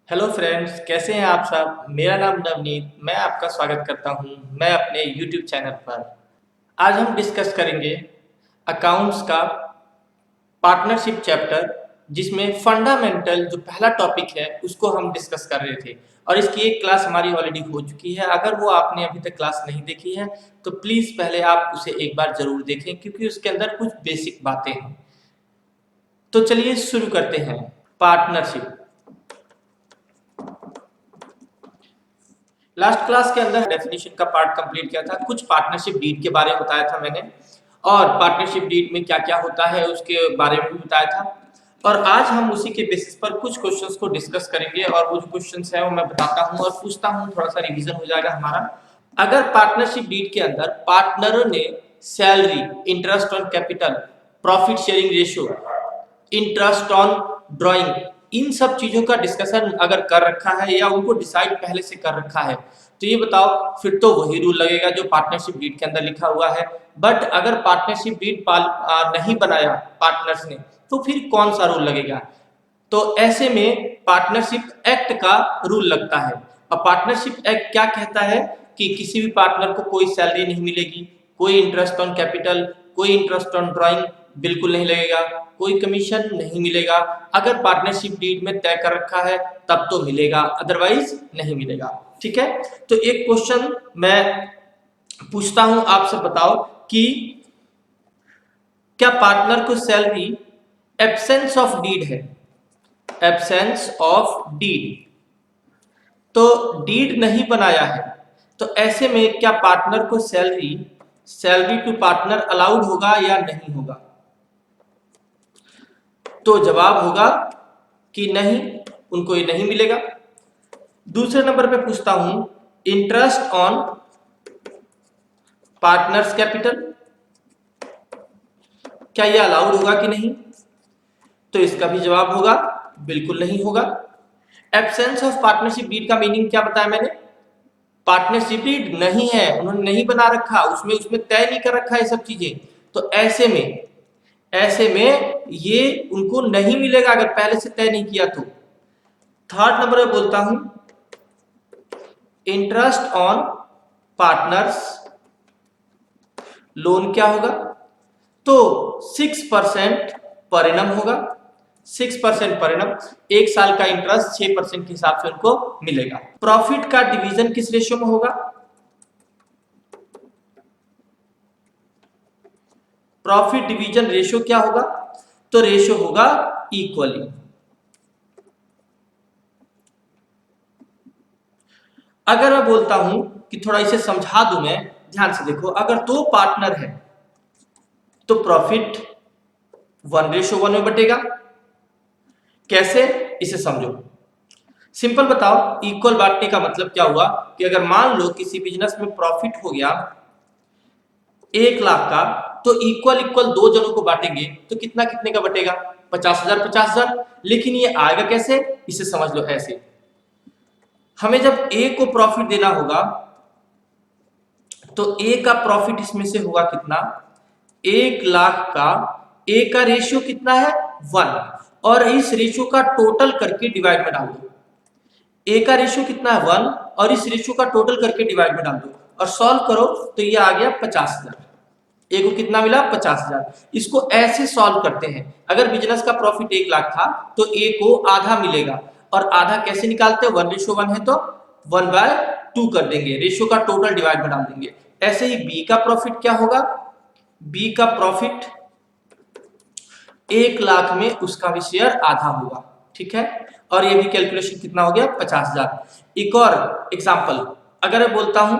Hello friends, कैसे हैं आप सब। मेरा नाम नवनीत, मैं आपका स्वागत करता हूं मैं अपने यूट्यूब चैनल पर। आज हम डिस्कस करेंगे अकाउंट्स का पार्टनरशिप चैप्टर, जिसमें फंडामेंटल जो पहला टॉपिक है उसको हम डिस्कस कर रहे थे। और इसकी एक क्लास हमारी ऑलरेडी हो चुकी है। अगर वो आपने अभी तक क्लास नहीं देखी है तो प्लीज़ पहले आप उसे एक बार ज़रूर देखें, क्योंकि उसके अंदर कुछ बेसिक बातें हैं। तो चलिए शुरू करते हैं। पार्टनरशिप। लास्ट क्लास के अंदर डेफिनेशन का पार्ट कंप्लीट किया था, कुछ पार्टनरशिप डीड के बारे में बताया था मैंने, और पार्टनरशिप डीड में क्या क्या होता है उसके बारे में भी बताया था। और आज हम उसी के बेसिस पर कुछ क्वेश्चंस को डिस्कस करेंगे, और वो जो क्वेश्चंस है वो मैं बताता हूँ और पूछता हूँ, थोड़ा सा रिवीजन हो जाएगा हमारा। अगर पार्टनरशिप डीड के अंदर पार्टनरों ने salary, interest on capital, profit sharing ratio, interest on drawing, इन सब चीजों का डिस्कशन अगर कर रखा है या उनको डिसाइड पहले से कर रखा है, तो ये बताओ फिर तो वही रूल लगेगा जो पार्टनरशिप डीड के अंदर लिखा हुआ है। बट अगर पार्टनरशिप डीड नहीं बनाया पार्टनर्स ने, तो फिर कौन सा रूल लगेगा। तो ऐसे में पार्टनरशिप एक्ट का रूल लगता है। और पार्टनरशिप एक्ट क्या कहता है कि किसी भी पार्टनर को कोई सैलरी नहीं मिलेगी, कोई इंटरेस्ट ऑन कैपिटल, कोई इंटरेस्ट ऑन ड्राइंग बिल्कुल नहीं लगेगा, कोई कमीशन नहीं मिलेगा। अगर पार्टनरशिप डीड में तय कर रखा है तब तो मिलेगा, अदरवाइज नहीं मिलेगा। ठीक है, तो एक क्वेश्चन मैं पूछता हूं, आप सब बताओ कि क्या पार्टनर को सैलरी एब्सेंस ऑफ डीड है। एब्सेंस ऑफ डीड, तो डीड नहीं बनाया है, तो ऐसे में क्या पार्टनर को salary salary to partner allowed होगा या नहीं होगा। तो जवाब होगा कि नहीं, उनको ये नहीं मिलेगा। दूसरे नंबर पे पूछता हूं, इंटरेस्ट ऑन पार्टनर्स कैपिटल, क्या ये अलाउड होगा कि नहीं। तो इसका भी जवाब होगा बिल्कुल नहीं होगा। एब्सेंस ऑफ पार्टनरशिप डीड का मीनिंग क्या बताया मैंने। पार्टनरशिप डीड नहीं है, उन्होंने नहीं बना रखा, उसमें उसमें तय नहीं कर रखा है सब चीजें। तो ऐसे में ये उनको नहीं मिलेगा अगर पहले से तय नहीं किया तो। थर्ड नंबर में बोलता हूं, इंटरेस्ट ऑन पार्टनर्स लोन क्या होगा। तो 6% पर एनम होगा। 6% पर एनम, एक साल का इंटरेस्ट 6% के हिसाब से उनको मिलेगा। प्रॉफिट का डिवीजन किस रेशियो में होगा। प्रॉफिट डिवीजन रेशियो क्या होगा। तो रेशियो होगा इक्वली। अगर मैं बोलता हूं कि थोड़ा इसे समझा दूं, मैं ध्यान से देखो, अगर दो पार्टनर है तो प्रॉफिट 1:1 में बटेगा। कैसे, इसे समझो। सिंपल बताओ, इक्वल बांटने का मतलब क्या हुआ कि अगर मान लो किसी बिजनेस में प्रॉफिट हो गया 1 लाख का, तो इक्वल इक्वल दो जनों को बांटेंगे तो कितना कितने का बटेगा, 50,000 50,000। लेकिन ये आएगा कैसे, इसे समझ लो ऐसे। हमें जब ए को प्रॉफिट देना होगा तो ए का प्रॉफिट इसमें से होगा कितना, 1 लाख का ए का रेशियो कितना है 1, और इस रेशियो का टोटल करके डिवाइड में डाल दो। ए का रेशियो कितना है 1, और इस रेशियो का टोटल करके डिवाइड में डाल दो और सॉल्व करो तो ये आ गया 50,000। ए को कितना मिला 50,000। इसको ऐसे सॉल्व करते हैं, अगर बिजनेस का प्रॉफिट 1 लाख था तो ए को आधा मिलेगा, और आधा कैसे निकालते हैं, 1:1 है तो 1/2 कर देंगे, रेशियो का टोटल डिवाइड में डाल देंगे। ऐसे ही बी का प्रॉफिट क्या होगा, बी का प्रॉफिट 1 लाख में उसका भी शेयर आधा होगा। ठीक है, और ये भी कैलकुलेशन कितना हो गया 50,000। एक और एग्जांपल, अगर मैं बोलता हूं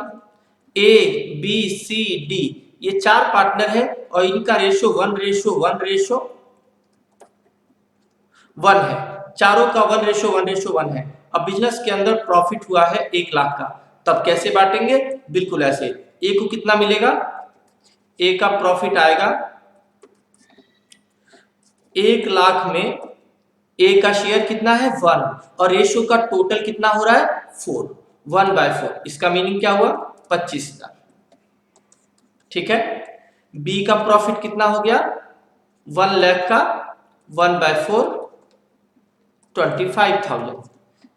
ए बी सी डी, ये 4 पार्टनर है और इनका रेशियो 1:1:1 है, चारों का 1:1:1 है। अब बिजनेस के अंदर प्रॉफिट हुआ है 1 लाख का, तब कैसे बांटेंगे, बिल्कुल ऐसे। ए को कितना मिलेगा, ए का प्रॉफिट आएगा 1 लाख में, ए का शेयर कितना है 1, और रेशियो का टोटल कितना हो रहा है 4, 1/4। इसका मीनिंग क्या हुआ 25,000। ठीक है, बी का प्रॉफिट कितना हो गया 1 लाख का 1/4, 25,000।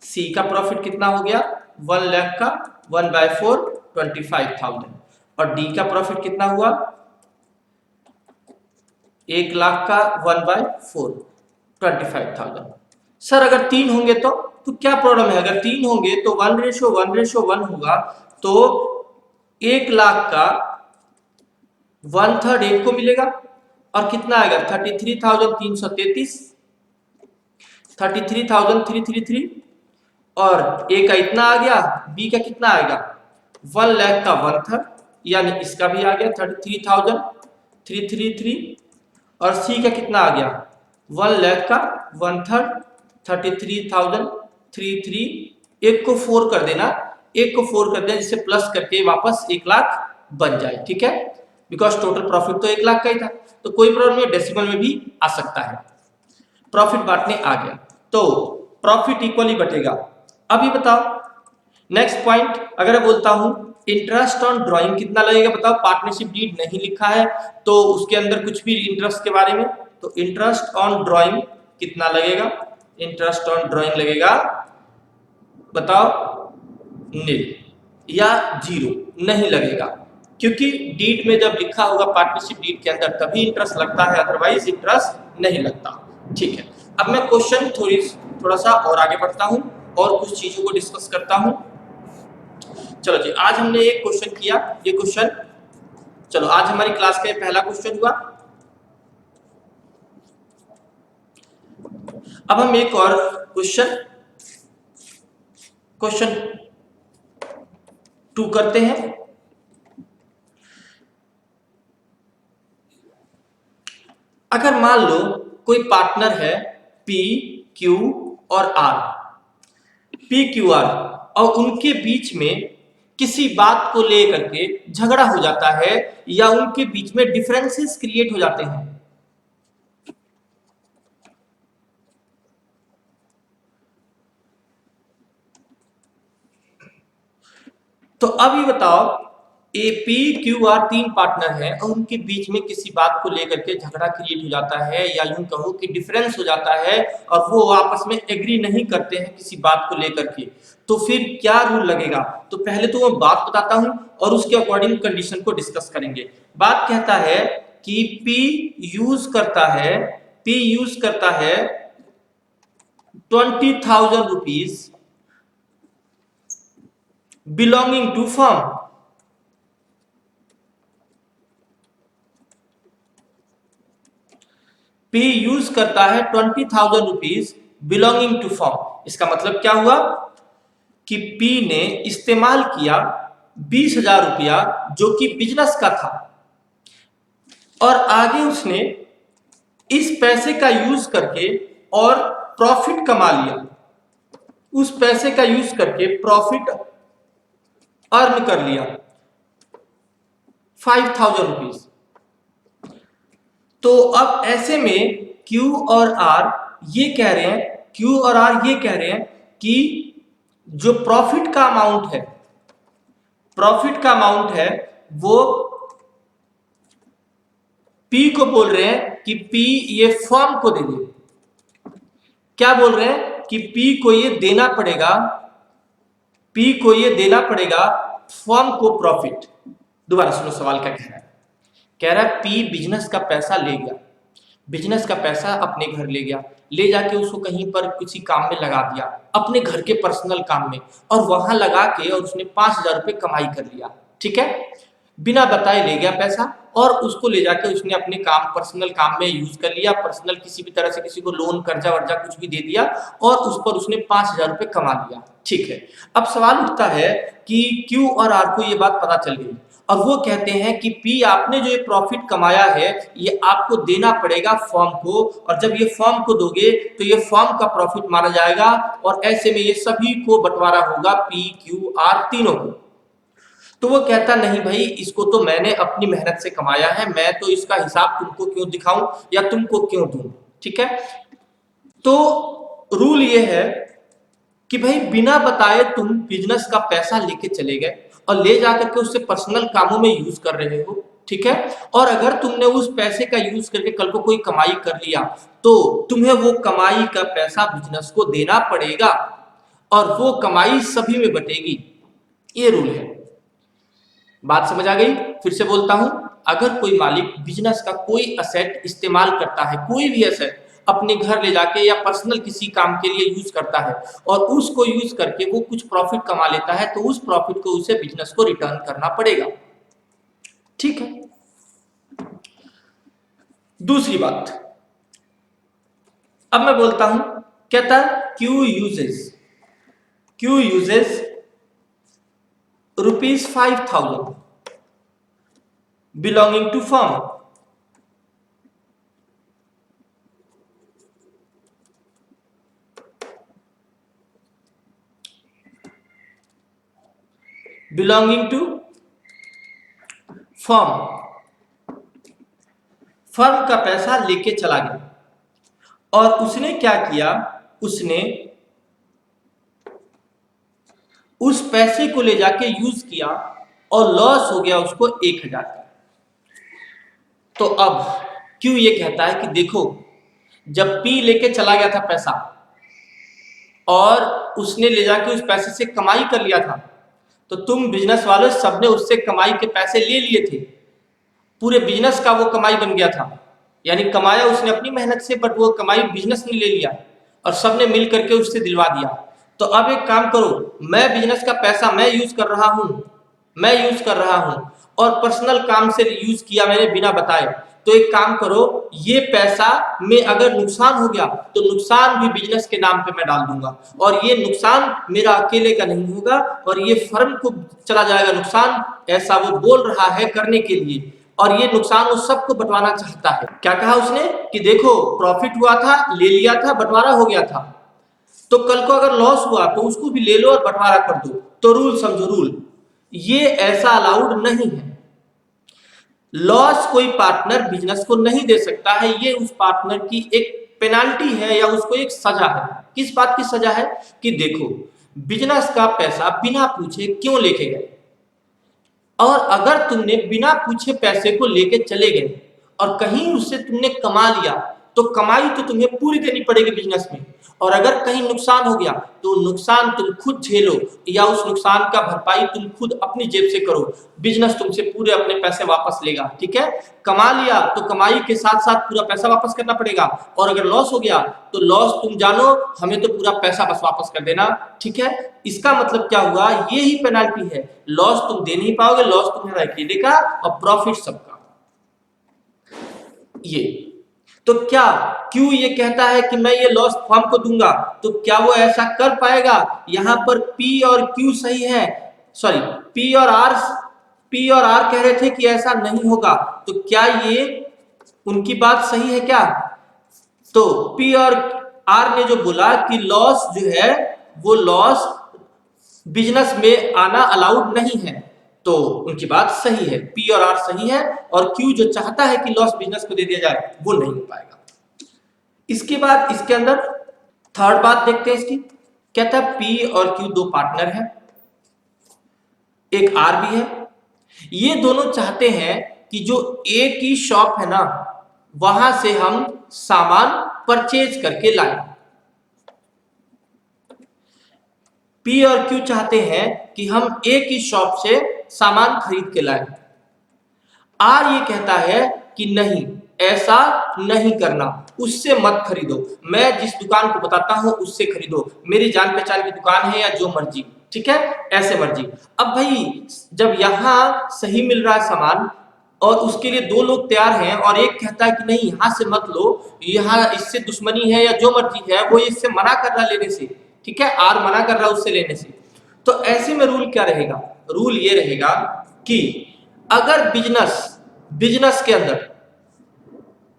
सी का प्रॉफिट कितना हो गया 1 लाख का 1/4 25,000 और डी का प्रॉफिट कितना हुआ 1 लाख का 1/4 25,000। सर अगर 3 होंगे तो क्या प्रॉब्लम है? अगर 3 होंगे तो 1:1:1 होगा, तो 1 लाख का 1/3 एक को मिलेगा और कितना आएगा 33,333 33,333 और ए का इतना आ गया, बी का कितना आएगा 1 लाख का 1/3 यानी इसका भी आ गया 33,333 और सी का कितना आ गया 1 लाख का 1/3 33,033। एक को 4 कर देना, एक को 4 कर देना जिससे प्लस करके वापस 1 लाख बन जाए, ठीक है, बिकॉज टोटल प्रॉफिट तो 1 लाख का ही था, तो कोई प्रॉब्लम नहीं, डेसिमल में भी आ सकता है। प्रॉफिट बांटने आ गया तो प्रॉफिट इक्वली बटेगा। अभी बताओ नेक्स्ट पॉइंट, अगर मैं बोलता हूं इंटरेस्ट ऑन ड्राइंग कितना लगेगा, बताओ पार्टनरशिप डीड नहीं लिखा है तो उसके अंदर कुछ भी इंटरेस्ट के बारे में, तो इंटरेस्ट ऑन ड्राइंग कितना लगेगा, इंटरेस्ट ऑन ड्राइंग लगेगा बताओ नील या 0 नहीं लगेगा, क्योंकि डीड में जब लिखा होगा पार्टनरशिप डीड के अंदर तभी इंटरेस्ट लगता है, अदरवाइज इंटरेस्ट नहीं लगता, ठीक है। अब मैं क्वेश्चन थोड़ा सा और आगे बढ़ता हूं और कुछ चीजों को डिस्कस करता हूं। चलो जी, आज हमने एक क्वेश्चन किया, ये क्वेश्चन, चलो आज हमारी क्लास का ये पहला क्वेश्चन हुआ। अब हम एक और क्वेश्चन 2 करते हैं। अगर मान लो कोई पार्टनर है P, Q और R, P, Q, R और उनके बीच में किसी बात को लेकर के झगड़ा हो जाता है या उनके बीच में डिफरेंसेस क्रिएट हो जाते हैं, तो अब ये बताओ A P Q R 3 partner हैं और उनके बीच में किसी बात को लेकर के झगड़ा क्रिएट हो जाता है या यूं कहो कि डिफरेंस हो जाता है और वो आपस में एग्री नहीं करते हैं किसी बात को लेकर के, तो फिर क्या रूल लगेगा? तो पहले तो मैं बात बताता हूं और उसके अकॉर्डिंग कंडीशन को डिस्कस करेंगे। बात कहता है कि P यूज करता है 20,000 rupees belonging to firm, P use करता है 20,000 रुपीज बिलोंगिंग टू फर्म। इसका मतलब क्या हुआ कि P ने इस्तेमाल किया 20,000 रुपया जो कि बिजनेस का था और आगे उसने इस पैसे का यूज करके और प्रॉफिट कमा लिया, उस पैसे का यूज करके प्रॉफिट अर्न कर लिया 5,000 रुपीज। तो अब ऐसे में Q और R ये कह रहे हैं कि जो प्रॉफिट का अमाउंट है वो P को बोल रहे हैं कि P ये फर्म को दे दे। क्या बोल रहे हैं कि P को ये देना पड़ेगा फर्म को प्रॉफिट। दोबारा सुनो सवाल क्या कह रहा है P बिजनेस का पैसा ले गया, बिजनेस का पैसा अपने घर ले गया, ले जाके उसको कहीं पर किसी काम में लगा दिया, अपने घर के पर्सनल काम में, और वहां लगा के और उसने 5,000 रुपये कमाई कर लिया, ठीक है, बिना बताए ले गया पैसा और उसको ले जाके उसने अपने पर्सनल काम में यूज कर लिया, पर्सनल किसी भी तरह से किसी को लोन कर्जा वर्जा कुछ भी दे दिया और उस पर उसने 5,000 रुपये कमा लिया, ठीक है। अब सवाल उठता है कि Q और R को ये बात पता चल गई और वो कहते हैं कि P आपने जो ये प्रॉफिट कमाया है ये आपको देना पड़ेगा फर्म को, और जब ये फर्म को दोगे तो ये फर्म का प्रॉफिट माना जाएगा और ऐसे में ये सभी को बंटवारा होगा P, Q, R तीनों को। तो वो कहता नहीं भाई, इसको तो मैंने अपनी मेहनत से कमाया है, मैं तो इसका हिसाब तुमको क्यों दिखाऊं या तुमको क्यों दूं, ठीक है। तो रूल ये है कि भाई बिना बताए तुम बिजनेस का पैसा लेके चले गए और ले जाकर के उससे पर्सनल कामों में यूज कर रहे हो, ठीक है, और अगर तुमने उस पैसे का यूज करके कल को कोई कमाई कर लिया तो तुम्हें वो कमाई का पैसा बिजनेस को देना पड़ेगा। और वो कमाई सभी में बटेगी। ये रूल है। बात समझ आ गई? फिर से बोलता हूं, अगर कोई मालिक बिजनेस का कोई असेट इस्तेमाल करता है, कोई भी असेट अपने घर ले जाके या पर्सनल किसी काम के लिए यूज करता है और उसको यूज करके वो कुछ प्रॉफिट कमा लेता है, तो उस प्रॉफिट को उसे बिजनेस को रिटर्न करना पड़ेगा। ठीक है। दूसरी बात, अब मैं बोलता हूं, कहता है Q uses ₹5,000 belonging to firm belonging to firm का पैसा लेके चला गया और उसने क्या किया, उसने उस पैसे को ले जाके यूज किया और लॉस हो गया उसको 1,000 का। तो अब क्यों ये कहता है कि देखो, जब पी लेके चला गया था पैसा और उसने ले जाके उस पैसे से कमाई कर लिया था, तो तुम बिजनेस वालों सबने उससे कमाई के पैसे ले लिए थे, पूरे बिजनेस का वो कमाई बन गया था। यानी कमाया उसने अपनी मेहनत से, बट वो कमाई बिजनेस ने ले लिया और सबने मिल करके उससे दिलवा दिया। तो अब एक काम करो, मैं बिजनेस का पैसा मैं यूज कर रहा हूं और पर्सनल काम से यूज किया मैंने बिना बताए। तो एक काम करो, ये पैसा में अगर नुकसान हो गया तो नुकसान भी बिजनेस के नाम पे मैं डाल दूंगा, और ये नुकसान मेरा अकेले का नहीं होगा और ये फर्म को चला जाएगा नुकसान, ऐसा वो बोल रहा है करने के लिए। और ये नुकसान वो सबको बंटवाना चाहता है। क्या कहा उसने कि देखो, प्रॉफिट हुआ था, ले लिया था, बंटवारा हो गया था, तो कल को अगर लॉस हुआ तो उसको भी ले लो और बंटवारा कर दो। तो रूल समझो, रूल ये ऐसा अलाउड नहीं है। लॉस कोई पार्टनर बिजनेस को नहीं दे सकता है, ये उस पार्टनर की एक पेनाल्टी है या उसको एक सजा है। किस बात की सजा है कि देखो, बिजनेस का पैसा बिना पूछे क्यों लेके गए, और अगर तुमने बिना पूछे पैसे को लेके चले गए और कहीं उससे तुमने कमा लिया, तो कमाई तो तुम्हें पूरी देनी पड़ेगी बिजनेस में, और अगर कहीं नुकसान हो गया तो नुकसान तुम खुद झेलो या उस नुकसान का भरपाई तुम खुद अपनी जेब से करो। बिजनेस तुमसे पूरे अपने पैसे वापस लेगा। ठीक है, कमा लिया तो कमाई के साथ साथ पूरा पैसा वापस करना पड़ेगा, और अगर लॉस हो गया तो लॉस तुम जानो, हमें तो पूरा पैसा बस वापस कर देना। ठीक है, इसका मतलब क्या हुआ, ये ही पेनाल्टी है। लॉस तुम दे नहीं पाओगे, लॉस तुम्हारा अकेले का और प्रॉफिट सबका। ये तो क्या क्यों ये कहता है कि मैं ये लॉस फर्म को दूंगा, तो क्या वो ऐसा कर पाएगा? यहां पर पी और क्यू सही है, सॉरी पी और आर कह रहे थे कि ऐसा नहीं होगा, तो क्या ये उनकी बात सही है क्या? तो पी और आर ने जो बोला कि लॉस जो है वो लॉस बिजनेस में आना अलाउड नहीं है, तो उनकी बात सही है, पी और आर सही है, और क्यू जो चाहता है कि लॉस बिजनेस को दे दिया जाए वो नहीं हो पाएगा। इसके बाद इसके अंदर थर्ड बात देखते हैं इसकी, कहता है पी और क्यू दो पार्टनर हैं, एक आर भी है। ये दोनों चाहते हैं कि जो ए की शॉप है ना, वहां से हम सामान परचेज करके लाएं। पी और क्यू चाहते हैं कि हम ए की शॉप से सामान खरीद के लाएं। आर ये कहता है कि नहीं, ऐसा नहीं करना, उससे मत खरीदो, मैं जिस दुकान को बताता हूं उससे खरीदो, मेरी जान पहचान की दुकान है या जो मर्जी, ठीक है, ऐसे मर्जी। अब भाई जब यहां सही मिल रहा है सामान और उसके लिए दो लोग तैयार हैं और एक कहता है कि नहीं यहां से मत लो, यहां इससे दुश्मनी है या जो मर्जी है, वो इससे मना कर रहा लेने से, ठीक है, आर मना कर रहा उससे लेने से, तो ऐसे में रूल क्या रहेगा? रूल ये रहेगा कि अगर बिजनेस के अंदर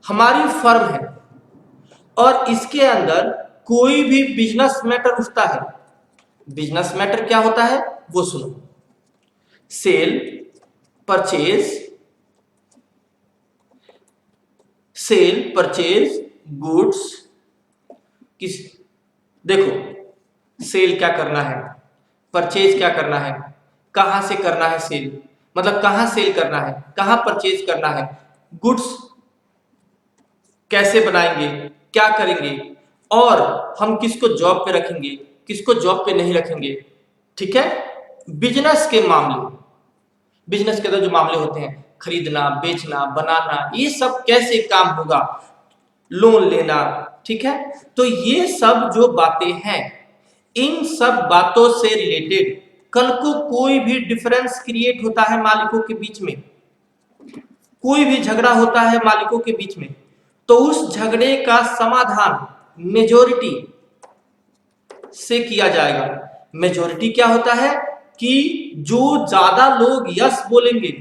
हमारी फर्म है और इसके अंदर कोई भी बिजनेस मैटर उठता है, बिजनेस मैटर क्या होता है वो सुनो, सेल परचेज गुड्स, किस देखो सेल क्या करना है, परचेज क्या करना है, कहां से करना है सेल, मतलब कहां सेल करना है, कहां परचेज करना है, गुड्स कैसे बनाएंगे, क्या करेंगे, और हम किसको जॉब पे रखेंगे, किसको जॉब पे नहीं रखेंगे, ठीक है। बिजनेस के मामले, बिजनेस के अंदर जो मामले होते हैं, खरीदना, बेचना, बनाना, ये सब कैसे काम होगा, लोन लेना, ठीक है। तो ये सब जो बातें हैं, इन सब बातों से रिलेटेड कल को कोई भी डिफरेंस क्रिएट होता है मालिकों के बीच में, कोई भी झगड़ा होता है मालिकों के बीच में, तो उस झगड़े का समाधान मेजोरिटी से किया जाएगा। मेजोरिटी क्या होता है कि जो ज्यादा लोग यस बोलेंगे,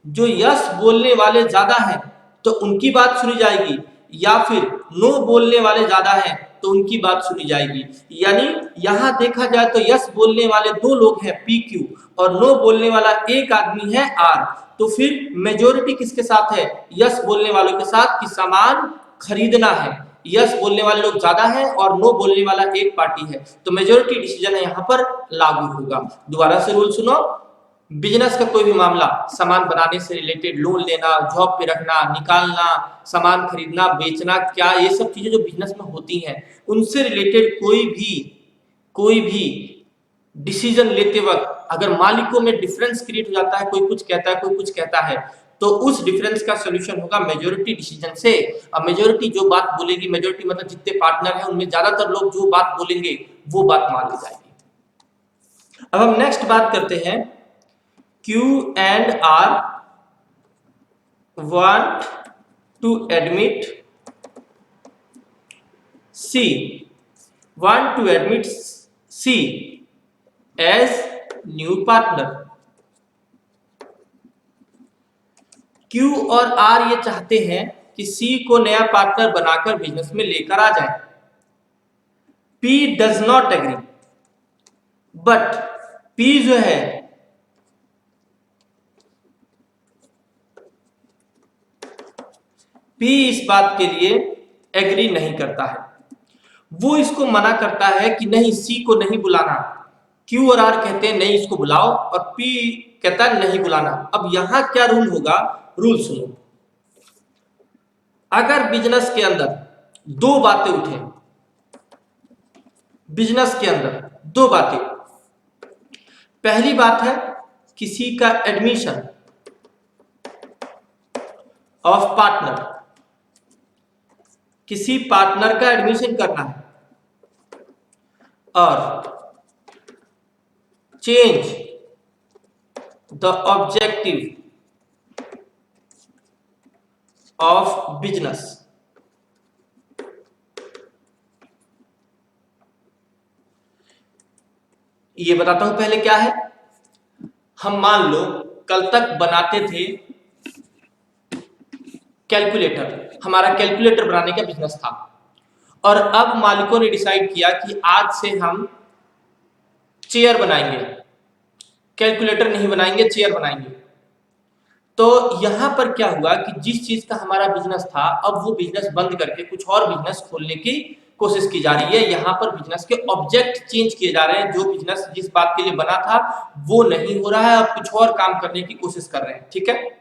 जो यस बोलने वाले ज्यादा हैं तो उनकी बात सुनी जाएगी, या फिर नो बोलने वाले ज्यादा हैं तो उनकी बात सुनी जाएगी। यानी यहां देखा जाए तो यस बोलने वाले 2 लोग हैं पी क्यू, और नो बोलने वाला एक आदमी है आर, तो फिर मेजोरिटी किसके साथ है, यस बोलने वालों के साथ, कि सामान खरीदना है। यस बोलने वाले लोग ज्यादा हैं और नो बोलने वाला एक पार्टी है, तो मेजोरिटी डिसीजन है यहाँ पर लागू होगा। दोबारा से रूल सुनो, बिजनेस का कोई भी मामला, सामान बनाने से रिलेटेड, लोन लेना, जॉब पे रखना, निकालना, सामान खरीदना, बेचना, क्या ये सब चीजें जो बिजनेस में होती हैं, उनसे रिलेटेड कोई भी डिसीजन लेते वक्त अगर मालिकों में डिफरेंस क्रिएट हो जाता है, कोई कुछ कहता है, कोई कुछ कहता है, तो उस डिफरेंस का सॉल्यूशन होगा मेजोरिटी डिसीजन से। अब मेजोरिटी जो बात बोलेगी, मेजोरिटी मतलब जितने पार्टनर हैं उनमें ज्यादातर लोग जो बात बोलेंगे वो बात मान ली जाएगी। अब हम नेक्स्ट बात करते हैं, Q and R want to admit C as new partner। Q और R ये चाहते हैं कि C को नया पार्टनर बनाकर बिजनेस में लेकर आ जाए। P does not agree, but P जो है P इस बात के लिए एग्री नहीं करता है, वो इसको मना करता है कि नहीं, C को नहीं बुलाना। Q और R कहते हैं नहीं इसको बुलाओ, और P कहता है नहीं बुलाना। अब यहां क्या रूल होगा, रूल सुनो। अगर बिजनेस के अंदर 2 बातें उठे, बिजनेस के अंदर 2 बातें, पहली बात है किसी का एडमिशन ऑफ पार्टनर, किसी पार्टनर का एडमिशन करना है, और change the objective of business. ये बताता हूं पहले क्या है। हम मान लो कल तक बनाते थे कैलकुलेटर, हमारा कैलकुलेटर बनाने का बिजनेस था, और अब मालिकों ने डिसाइड किया कि आज से हम चेयर बनाएंगे, कैलकुलेटर नहीं बनाएंगे, चेयर बनाएंगे। तो यहां पर क्या हुआ कि जिस चीज का हमारा बिजनेस था, अब वो बिजनेस बंद करके कुछ और बिजनेस खोलने की कोशिश की जा रही है। यहां पर बिजनेस के ऑब्जेक्ट चेंज किए जा रहे हैं, जो बिजनेस जिस बात के लिए बना था वो नहीं हो रहा है, अब कुछ और काम करने की कोशिश कर रहे हैं, ठीक है।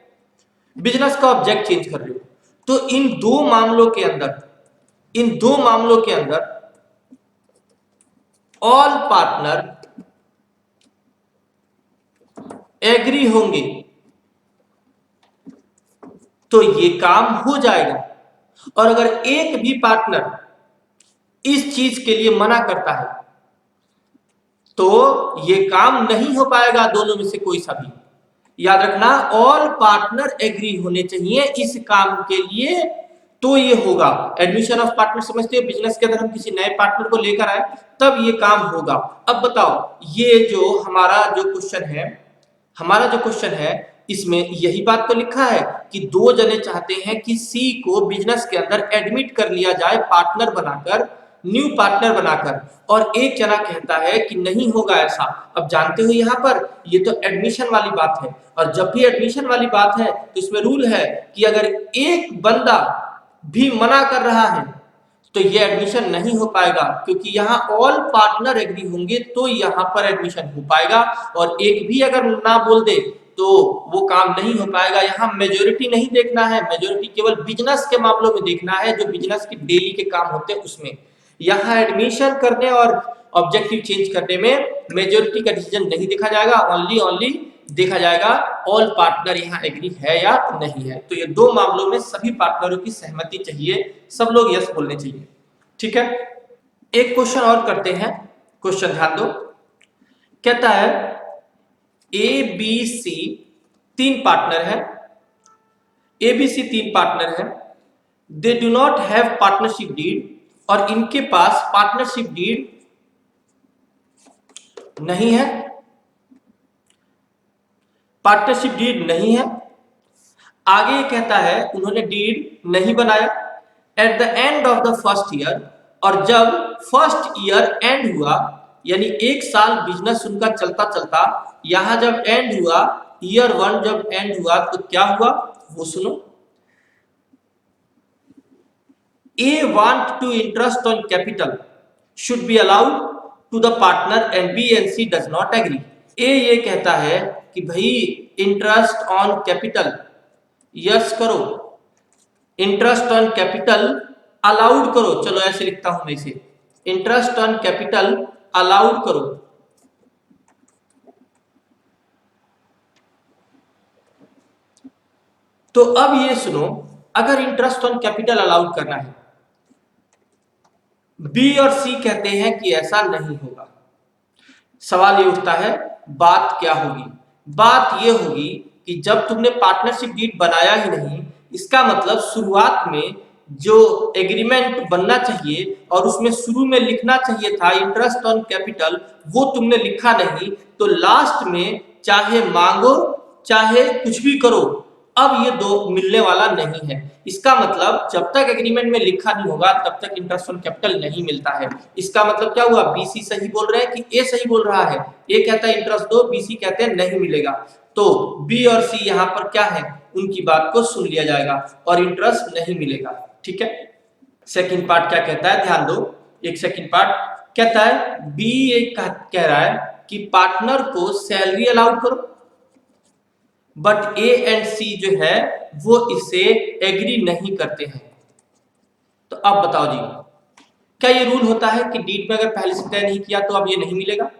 बिजनेस का ऑब्जेक्ट चेंज कर रहे हो, तो इन 2 मामलों के अंदर ऑल पार्टनर एग्री होंगे तो ये काम हो जाएगा। और अगर एक भी पार्टनर इस चीज के लिए मना करता है तो ये काम नहीं हो पाएगा, दोनों में से कोई सा भी। याद रखना, ऑल पार्टनर एग्री होने चाहिए इस काम के लिए, तो ये होगा। एडमिशन ऑफ पार्टनर समझते हो, बिजनेस के अंदर हम किसी नए पार्टनर को लेकर आए तब ये काम होगा। अब बताओ, ये जो हमारा जो क्वेश्चन है इसमें यही बात तो लिखा है कि 2 जने चाहते हैं कि सी को बिजनेस के अंदर एडमिट कर लिया जाए, पार्टनर बनाकर, न्यू पार्टनर बनाकर, और एक जना कहता है कि नहीं होगा ऐसा। अब जानते हो यहाँ पर ये तो एडमिशन वाली बात है, और जब भी एडमिशन वाली बात है तो इसमें रूल है कि अगर एक बंदा भी मना कर रहा है तो ये एडमिशन नहीं हो पाएगा, क्योंकि यहाँ ऑल पार्टनर एग्री होंगे तो यहाँ पर एडमिशन हो पाएगा, और एक भी अगर ना बोल दे तो वो काम नहीं हो पाएगा। यहाँ मेजोरिटी नहीं देखना है, मेजोरिटी केवल बिजनेस के मामलों में देखना है, जो बिजनेस के डेली के काम होते हैं उसमें। यहाँ एडमिशन करने ऑब्जेक्टिव चेंज करने में मेजोरिटी का डिसीजन नहीं देखा जाएगा, ओनली देखा जाएगा ऑल पार्टनर यहाँ एग्री है या नहीं है। तो ये दो मामलों में सभी पार्टनरों की सहमति चाहिए, सब लोग यस बोलने चाहिए। ठीक है, एक क्वेश्चन और करते हैं, क्वेश्चन ध्यान दो। कहता है ए बी सी तीन पार्टनर है, ए बी सी तीन पार्टनर है, they do not have partnership deed, और इनके पास पार्टनरशिप डीड नहीं है, पार्टनरशिप डीड नहीं है। आगे कहता है उन्होंने डीड नहीं बनाया at the end of the first year, और जब फर्स्ट ईयर एंड हुआ, यानी एक साल बिजनेस उनका चलता चलता यहां जब एंड हुआ, ईयर 1 जब एंड हुआ, तो क्या हुआ वो सुनो। A want to interest on capital should be allowed to the partner and B and C does not agree. A ये कहता है कि भाई इंटरेस्ट ऑन कैपिटल यस करो, इंटरेस्ट ऑन कैपिटल अलाउड करो, चलो ऐसे लिखता हूं मैं इसे, इंटरेस्ट ऑन कैपिटल अलाउड करो। तो अब ये सुनो, अगर इंटरेस्ट ऑन कैपिटल अलाउड करना है, बी और सी कहते हैं कि ऐसा नहीं होगा। सवाल ये उठता है बात क्या होगी? बात ये होगी कि जब तुमने पार्टनरशिप डीड बनाया ही नहीं, इसका मतलब शुरुआत में जो एग्रीमेंट बनना चाहिए और उसमें शुरू में लिखना चाहिए था इंटरेस्ट ऑन कैपिटल, वो तुमने लिखा नहीं, तो लास्ट में चाहे मांगो चाहे कुछ भी करो, अब ये दो मिलने वाला नहीं है। इसका मतलब जब तक एग्रीमेंट में लिखा नहीं होगा तब तक इंटरेस्ट ऑन कैपिटल नहीं मिलता है। इसका मतलब क्या हुआ, बीसी सही बोल रहे हैं कि ए सही बोल रहा है? ए कहता है इंटरेस्ट दो, बीसी कहते हैं नहीं मिलेगा, तो बी और सी यहाँ पर क्या है, उनकी बात को सुन लिया जाएगा और इंटरेस्ट नहीं मिलेगा। ठीक है, सेकंड पार्ट क्या कहता है, ध्यान दो। एक सेकंड पार्ट कहता है बी एक कह रहा है कि पार्टनर को सैलरी अलाउड करो, बट ए एंड सी जो है वो इसे एग्री नहीं करते हैं। तो अब बताओ जी, क्या ये रूल होता है कि डीड में अगर पहले से तय नहीं किया तो अब ये नहीं मिलेगा?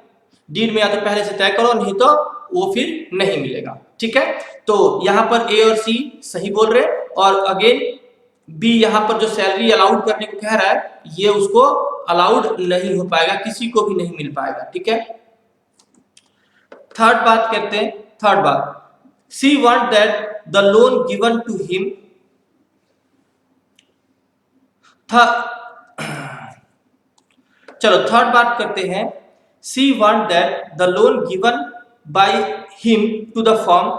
डीड में या तो पहले से तय करो, नहीं तो वो फिर नहीं मिलेगा। ठीक है, तो यहां पर ए और सी सही बोल रहे, और अगेन बी यहां पर जो सैलरी अलाउड करने को कह रहा है, ये उसको अलाउड नहीं हो पाएगा, किसी को भी नहीं मिल पाएगा। ठीक है, थर्ड बात करते हैं। थर्ड बात, she want that the loan given to him चलो थर्ड बात करते हैं। she want that the loan given by him to the firm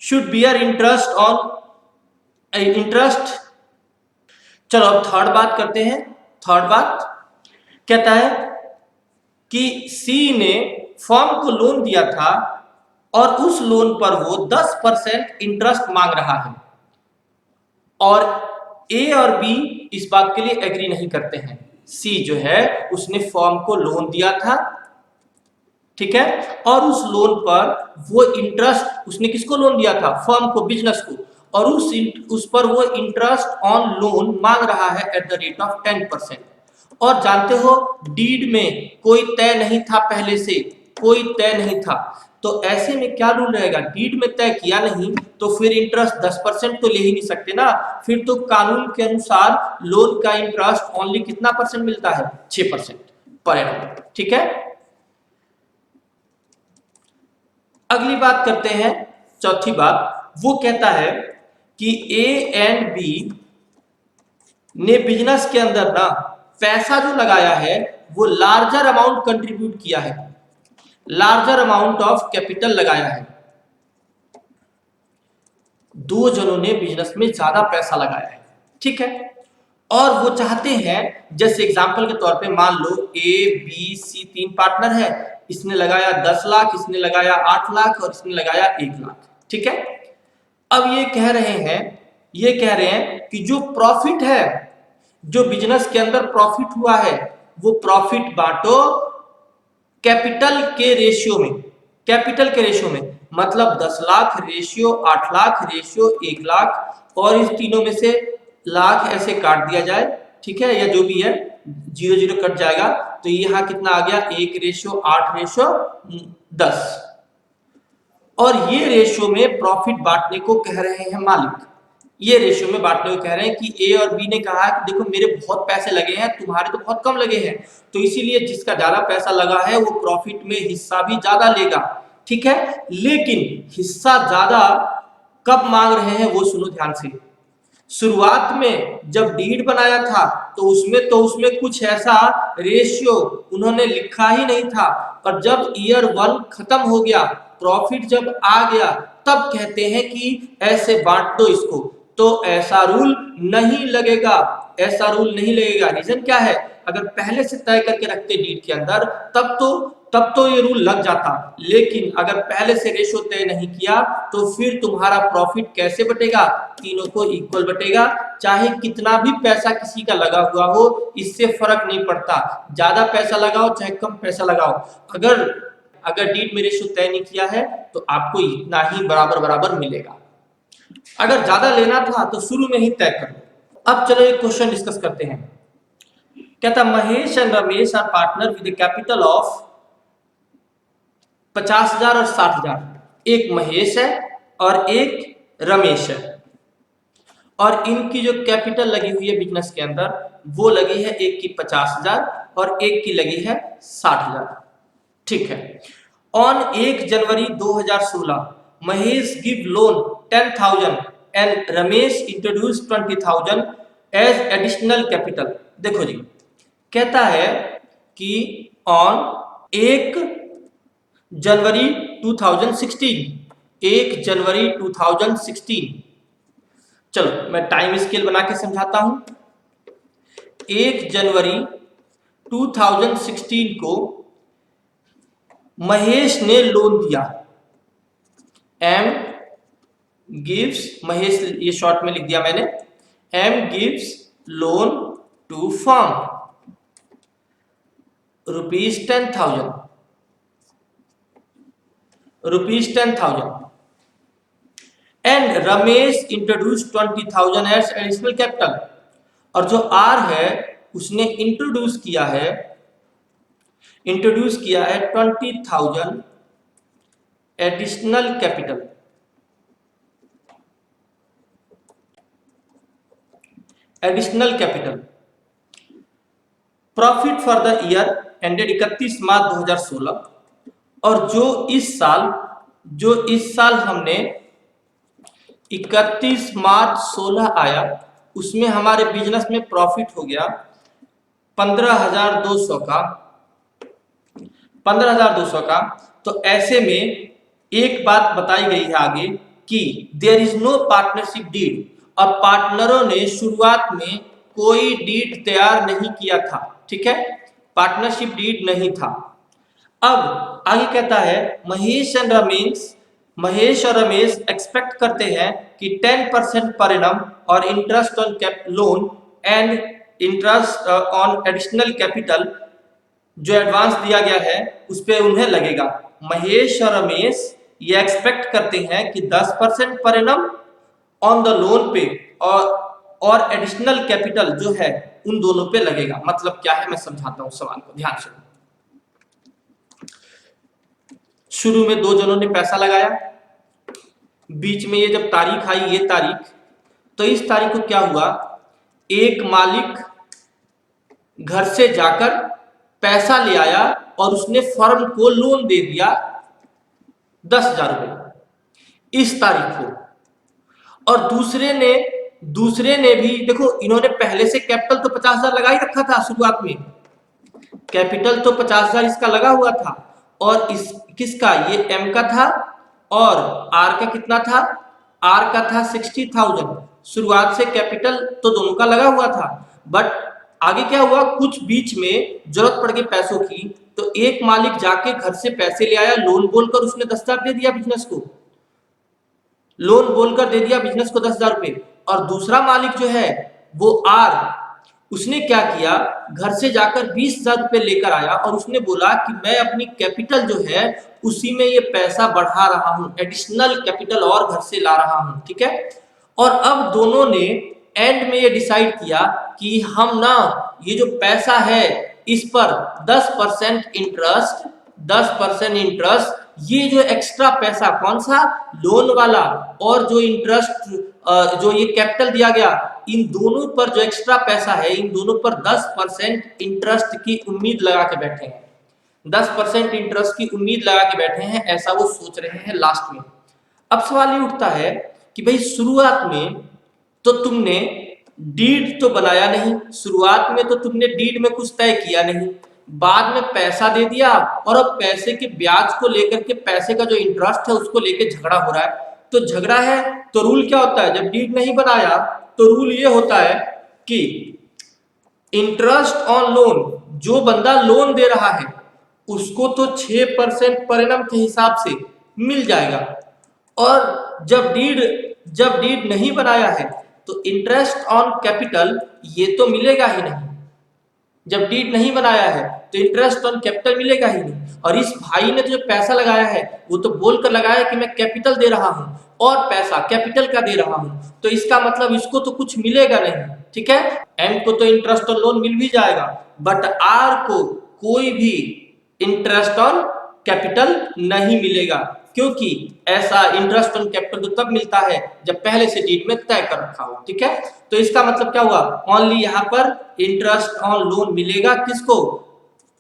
should bear interest on interest। चलो अब थर्ड बात करते हैं। थर्ड बात कहता है कि सी ने फर्म को लोन दिया था और उस लोन पर वो 10% इंटरेस्ट मांग रहा है, और ए और बी इस बात के लिए एग्री नहीं करते हैं। सी जो है उसने फर्म को लोन दिया था, ठीक है, और उस लोन पर वो इंटरेस्ट, उसने किसको लोन दिया था, फर्म को, बिजनेस को, और उस पर वो इंटरेस्ट ऑन लोन मांग रहा है एट द रेट ऑफ 10%। और जानते हो डीड में कोई तय नहीं था, पहले से कोई तय नहीं था, तो ऐसे में क्या रूल रहेगा, डीड में तय किया नहीं तो फिर इंटरेस्ट 10% तो ले ही नहीं सकते ना, फिर तो कानून के अनुसार लोन का इंटरेस्ट ओनली कितना परसेंट मिलता है, 6% पर एनम। ठीक है, अगली बात करते हैं, चौथी बात। वो कहता है कि ए एंड बी ने बिजनेस के अंदर ना पैसा जो लगाया है वो लार्जर अमाउंट कंट्रीब्यूट किया है, लार्जर अमाउंट ऑफ कैपिटल लगाया है। दो जनों ने बिजनेस में ज्यादा पैसा लगाया है, ठीक है, और वो चाहते हैं, जैसे एग्जांपल के तौर पे मान लो ए बी सी तीन पार्टनर है, इसने लगाया 10 लाख, इसने लगाया 8 लाख और इसने लगाया 1 लाख। ठीक है, अब ये कह रहे हैं कि जो प्रॉफिट है, जो बिजनेस के अंदर प्रॉफिट हुआ है, वो प्रॉफिट बांटो कैपिटल के रेशियो में, कैपिटल के रेशियो में, मतलब 10 लाख रेशियो 8 लाख रेशियो 1 लाख, और इस तीनों में से लाख ऐसे काट दिया जाए ठीक है, या जो भी है 0 0 कट जाएगा, तो यहाँ कितना आ गया 1:8:10। और ये रेशियो में प्रॉफिट बांटने को कह रहे हैं मालिक, ये रेशियो में बांटने को कह रहे हैं कि ए और बी ने कहा कि देखो मेरे बहुत पैसे लगे हैं, तुम्हारे तो बहुत कम लगे हैं, तो इसीलिए जिसका ज्यादा पैसा लगा है वो प्रॉफिट में हिस्सा भी ज्यादा लेगा। ठीक है, लेकिन हिस्सा ज्यादा कब मांग रहे हैं वो सुनो ध्यान से। शुरुआत में जब डीड बनाया था तो उसमें कुछ ऐसा रेशियो उन्होंने लिखा ही नहीं था, और जब ईयर 1 खत्म हो गया, प्रॉफिट जब आ गया, तब कहते हैं कि ऐसे बांट दो इसको, तो ऐसा रूल नहीं लगेगा, ऐसा रूल नहीं लगेगा। रीजन क्या है, अगर पहले से तय करके रखते डीड के अंदर तब तो ये रूल लग जाता, लेकिन अगर पहले से रेशो तय नहीं किया तो फिर तुम्हारा प्रॉफिट कैसे बटेगा, तीनों को इक्वल बटेगा, चाहे कितना भी पैसा किसी का लगा हुआ हो, इससे फर्क नहीं पड़ता, ज्यादा पैसा लगाओ चाहे कम पैसा लगाओ, अगर डीड में रेशो तय नहीं किया है तो आपको इतना ही बराबर बराबर मिलेगा। अगर ज्यादा लेना था तो शुरू में ही तय कर लो। अब चलो एक क्वेश्चन डिस्कस करते हैं। कहता Mahesh and Ramesh are partner with capital of 50,000 और 60,000। एक महेश है और एक रमेश है, और इनकी जो कैपिटल लगी हुई है बिजनेस के अंदर वो लगी है, एक की 50,000 और एक की लगी है 60,000। ठीक है, on 1 January 2016 Mahesh give loan 10,000 and Ramesh introduce 20,000 as additional capital. देखो जी, कहता है कि ऑन 1 जनवरी 2016, 1 जनवरी 2016, चलो मैं टाइम स्केल बना के समझाता हूं। 1 जनवरी 2016 को महेश ने लोन दिया, एम गिव्स, महेश ये शॉर्ट में लिख दिया मैंने, M gives loan to firm ₹10,000, and Ramesh introduce 20,000 as additional capital, और जो आर है उसने इंट्रोड्यूस किया है 20,000 additional capital. Profit for the year ended 31 March 2016, और जो इस साल हमने 31 मार्च 16 आया, उसमें हमारे बिजनेस में प्रॉफिट हो गया 15,200 का। तो ऐसे में एक बात बताई गई है आगे कि there is no partnership deed, और पार्टनरों ने शुरुआत में कोई डीड तैयार नहीं किया था। ठीक है, पार्टनरशिप डीड नहीं था। अब आगे कहता है महेश और रमेश एक्सपेक्ट करते हैं कि 10% पर एनम और interest on loan and interest on additional capital जो एडवांस दिया गया है उस पे उन्हें लगेगा। महेश और रमेश ये एक्सपेक्ट करते हैं कि 10% per annum on the loan पे और एडिशनल कैपिटल जो है उन दोनों पे लगेगा। मतलब क्या है, मैं समझाता हूं सवाल को ध्यान से। शुरू में दो जनों ने पैसा लगाया, बीच में ये जब तारीख आई, ये तारीख, तो इस तारीख को क्या हुआ, एक मालिक घर से जाकर पैसा ले आया और उसने फर्म को लोन दे दिया 10,000 रुपए इस तारीख को। और दूसरे ने भी, देखो इन्होंने पहले से कैपिटल तो 50,000 लगा ही रखा था, शुरुआत में कैपिटल तो 50,000 इसका लगा हुआ था, और इस किसका, ये एम का था, और आर का कितना था, आर का था 60,000। शुरुआत से कैपिटल तो दोनों का लगा हुआ था, बट आगे क्या हुआ, कुछ बीच में जरूरत पड़ गई पैसों की, तो एक मालिक जाके घर से पैसे ले आया, लोन बोलकर उसने 10,000 दे दिया बिजनेस को, लोन बोलकर दे दिया बिजनेस को 10,000 रुपए। और दूसरा मालिक जो है वो आर, उसने क्या किया, घर से जाकर 20,000 रुपए लेकर आया और उसने बोला कि मैं अपनी कैपिटल जो है उसी में ये पैसा बढ़ा रहा हूं, एडिशनल कैपिटल और घर से ला रहा हूं। ठीक है, और अब दोनों ने एंड में ये डिसाइड किया कि हम ना ये जो पैसा है इस पर 10% इंटरेस्ट, 10% इंटरेस्ट, ये जो एक्स्ट्रा पैसा कौन सा, लोन वाला, और जो इंटरेस्ट जो ये कैपिटल दिया गया, इन दोनों पर जो एक्स्ट्रा पैसा है इन दोनों पर 10% इंटरेस्ट की उम्मीद लगा के बैठे हैं, 10% इंटरेस्ट की उम्मीद लगा के बैठे हैं, ऐसा वो सोच रहे हैं लास्ट में। अब सवाल ये उठता है कि भाई शुरुआत में तो तुमने डीड तो बनाया नहीं, शुरुआत में तो तुमने डीड में कुछ तय किया नहीं, बाद में पैसा दे दिया और अब पैसे के ब्याज को लेकर के, पैसे का जो इंटरेस्ट है उसको लेकर झगड़ा हो रहा है। तो झगड़ा है तो रूल क्या होता है, जब डीड नहीं बनाया तो रूल ये होता है कि इंटरेस्ट ऑन लोन, जो बंदा लोन दे रहा है उसको तो 6% पर एनम के हिसाब से मिल जाएगा, और जब डीड नहीं बनाया है तो इंटरेस्ट ऑन कैपिटल ये तो मिलेगा ही नहीं। जब डीड नहीं बनाया है तो इंटरेस्ट ऑन कैपिटल मिलेगा ही नहीं। और इस भाई ने जो पैसा लगाया है वो तो बोलकर लगाया कि मैं कैपिटल दे रहा हूं और पैसा कैपिटल का दे रहा हूं, तो इसका मतलब इसको तो कुछ मिलेगा नहीं, ठीक है। एम को तो इंटरेस्ट ऑन लोन मिल भी जाएगा, बट आर को कोई भी इंटरेस्ट ऑन कैपिटल नहीं मिलेगा, क्योंकि ऐसा इंटरेस्ट ऑन कैपिटल तो तब मिलता है जब पहले से डीड में तय कर रखा हो, ठीक है। तो इसका मतलब क्या हुआ, ओनली यहाँ पर इंटरेस्ट ऑन लोन मिलेगा किसको,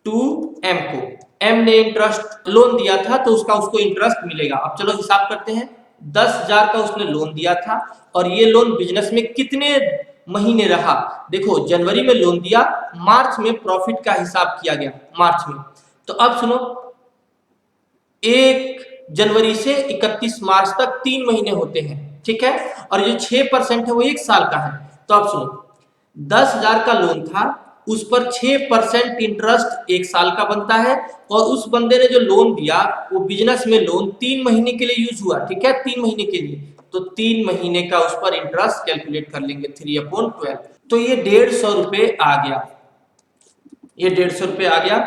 टू एम को। एम ने इंटरेस्ट लोन दिया था तो उसको इंटरेस्ट मिलेगा। अब चलो हिसाब करते हैं, 10,000 का उसने लोन दिया था और ये लोन बिजनेस में कितने महीने रहा, देखो जनवरी में लोन दिया, मार्च में प्रॉफिट का हिसाब किया गया मार्च में। तो अब सुनो, 1 जनवरी से 31 मार्च तक 3 महीने होते हैं, ठीक है, और ये 6% है वो 1 साल का है। तो अब सुनो, 10,000 का लोन था, उस पर 6% इंटरेस्ट 1 साल का बनता है, और उस बंदे ने जो लोन दिया वो बिजनेस में लोन 3 महीने के लिए यूज हुआ, ठीक है, 3 महीने के लिए, तो 3 महीने का उस पर इंटरेस्ट कैलकुलेट कर लेंगे 3/12। तो ये 150 रुपए आ गया, ये 150 रुपए आ गया।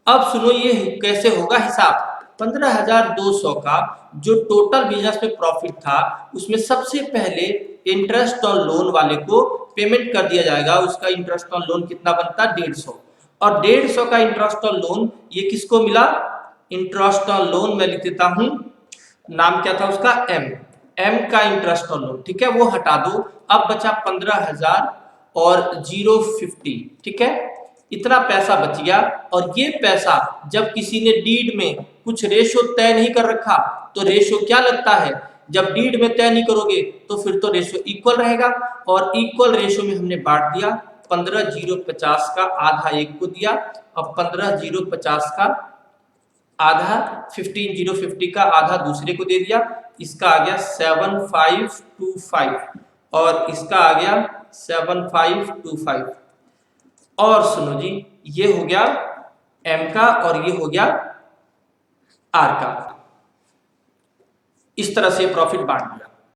अब सुनो ये कैसे होगा हिसाब, 15,200 का जो टोटल बिजनेस में प्रॉफिट था उसमें सबसे पहले इंटरेस्ट ऑन लोन वाले को पेमेंट कर दिया जाएगा। उसका इंटरेस्ट ऑन लोन कितना बनता है, 150, और 150 का इंटरेस्ट ऑन लोन ये किसको मिला, इंटरेस्ट ऑन लोन मैं लिख देता हूं, नाम क्या था उसका, एम का इंटरेस्ट ऑन लोन, ठीक है, वो हटा दो। अब बचा 15,000 और 050, ठीक है, इतना पैसा बच गया। और ये पैसा जब किसी ने डीड में कुछ रेशो तय नहीं कर रखा, तो रेशो क्या लगता है, जब डीड में तय नहीं करोगे तो फिर तो रेशो इक्वल रहेगा, और इक्वल रेशो में हमने बांट दिया, 15,050 का आधा एक को दिया और 15,050 का आधा, 15,050 का आधा दूसरे को दे दिया। इसका आ गया 7525 और इसका आ गया 7525। और सुनो जी, ये हो गया एम का और ये हो गया आर का। इस तरह से प्रॉफिट बांट दिया।